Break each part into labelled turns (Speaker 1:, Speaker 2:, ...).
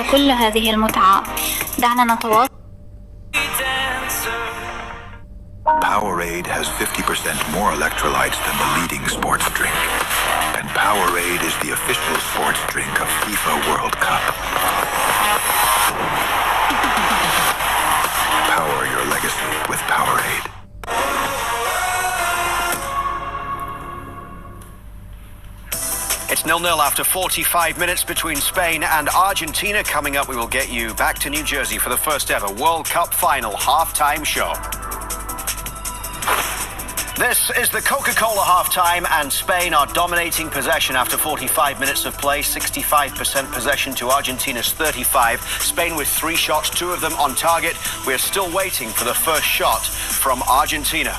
Speaker 1: نعيش كل هذه المتعة. دعنا نتواصل.
Speaker 2: Powerade has 50% more electrolytes than the leading sports drink. And Powerade is the official sports drink of FIFA World Cup. Power your legacy with Powerade.
Speaker 3: It's 0-0 after 45 minutes between Spain and Argentina. Coming up, we will get you back to New Jersey for the first ever World Cup final halftime show. This is the Coca-Cola halftime, and Spain are dominating possession after 45 minutes of play. 65% possession to Argentina's 35. Spain with 3 shots, 2 of them on target. We're still waiting for the first shot from Argentina.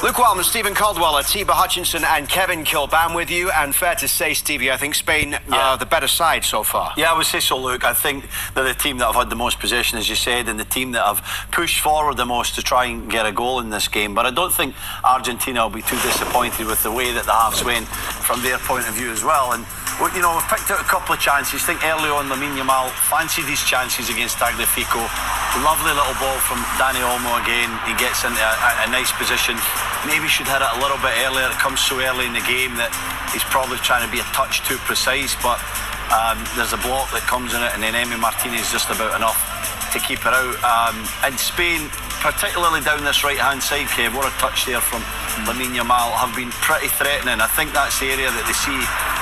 Speaker 3: Luke Wildman, Stephen Caldwell, Atiba Hutchinson and Kevin Kilbam with you. And fair to say, Stevie, I think Spain are the better side so far.
Speaker 4: Yeah, I would say so, Luke. I think they're the team that have had the most possession, as you said, and the team that have pushed forward the most to try and get a goal in this game. But I don't think Argentina will be too disappointed with the way that the halves went from their point of view as well. And you know, we've picked out a couple of chances. I think early on, Lamine Yamal fancied these chances against Tagliafico. Lovely little ball from Dani Olmo again. He gets into a nice position. Maybe should hit it a little bit earlier. It comes so early in the game that he's probably trying to be a touch too precise. But there's a block that comes in it, and then Emi Martinez just about enough to keep it out. And Spain, particularly down this right-hand side, Kev, what a touch there from Lamine Yamal, have been pretty threatening. I think that's the area that they see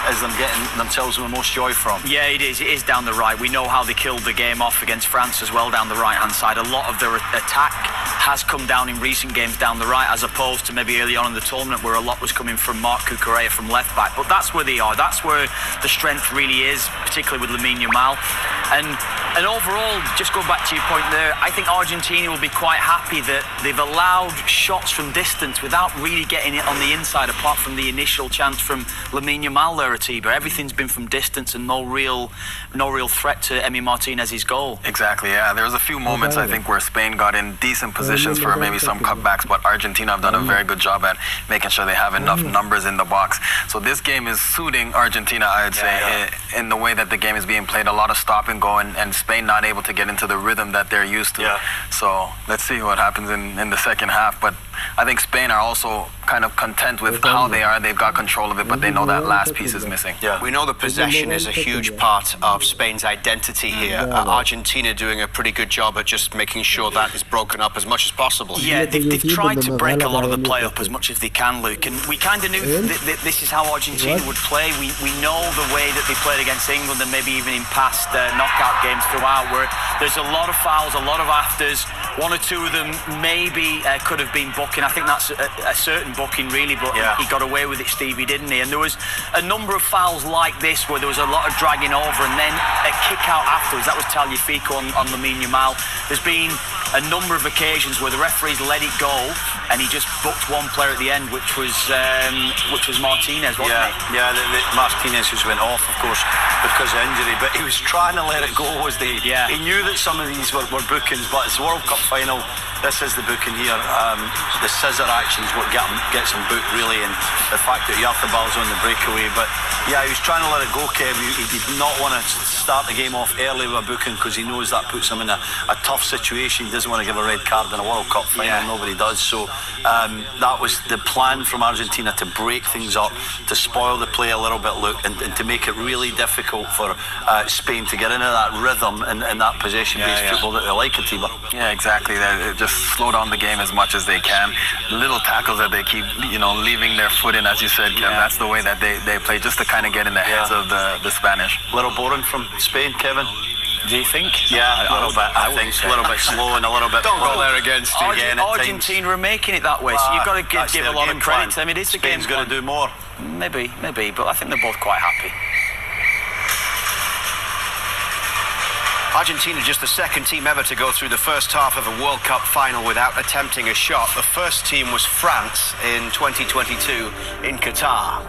Speaker 4: as them getting themselves the most joy from.
Speaker 5: Yeah, it is. It is down the right. We know how they killed the game off against France as well down the right-hand side. A lot of their attack has come down in recent games down the right, as opposed to maybe early on in the tournament where a lot was coming from Marc Cucurella from left-back. But that's where they are. That's where the strength really is, particularly with Lamine Yamal. And overall, just going back to your point there, I think Argentina will be quite happy that they've allowed shots from distance without really getting it on the inside, apart from the initial chance from Lamine Yamal there, Atiba. Everything's been from distance and no real threat to Emi Martinez's goal.
Speaker 6: Exactly, yeah. There was a few moments, I think, where Spain got in decent positions for maybe some cutbacks, but Argentina have done a very good job at making sure they have enough numbers in the box. So this game is suiting Argentina, I'd say, in the way that the game is being played. A lot of stop and go, and Spain not able to get into the rhythm that they're used to.
Speaker 4: Yeah.
Speaker 6: So let's see what happens in the second half. But I think Spain are also kind of content with how they are. They've got control of it, but they know that last piece is missing.
Speaker 3: Yeah. We know the possession is a huge part of Spain's identity here. Argentina doing a pretty good job at just making sure that is broken up as much as possible.
Speaker 5: Yeah, they've tried to break a lot of the play up as much as they can, Luke. And we kind of knew that this is how Argentina would play. We know the way that they played against England and maybe even in past knockout games throughout, where there's a lot of fouls, a lot of afters. 1 or 2 of them maybe could have been booking. I think that's a certain booking, really, but he got away with it, Stevie, didn't he? And there was a number of fouls like this where there was a lot of dragging over and then a kick out afterwards. That was Tagliafico on Lamine Yamal. There's been a number of occasions where the referees let it go and he just booked one player at the end, which was Martinez, wasn't it?
Speaker 4: Yeah, Martinez, who's went off, of course, because of injury, but he was trying to let it go. He knew that some of these were bookings, but it's the World Cup final. This is the booking here. The scissor actions what gets him booked, really, and the fact that Yarthabal's on the breakaway. But yeah, he was trying to let it go, Kev. He did not want to start the game off early with a booking because he knows that puts him in a tough situation. He doesn't want to give a red card in a World Cup final. Nobody does. So that was the plan from Argentina, to break things up, to spoil the play a little bit, Luke, and to make it really difficult for Spain to get into that rhythm and that possession-based football that they like, Atiba.
Speaker 6: Yeah, exactly. They just slow down the game as much as they can. Little tackles that they keep, leaving their foot in, as you said, Kevin. That's the way that they play, just to kind of get in the heads of the Spanish.
Speaker 4: A little boring from Spain, Kevin.
Speaker 5: Do you think?
Speaker 4: Yeah, a little bit. I think a little bit slow and a little bit.
Speaker 3: Don't go there again, Steve.
Speaker 5: Argentina are making it that way, so you've got to give a lot of credit to them. It is the
Speaker 4: Spain's going to do more.
Speaker 5: Maybe, but I think they're both quite happy.
Speaker 3: Argentina just the second team ever to go through the first half of a World Cup final without attempting a shot. The first team was France in 2022 in Qatar.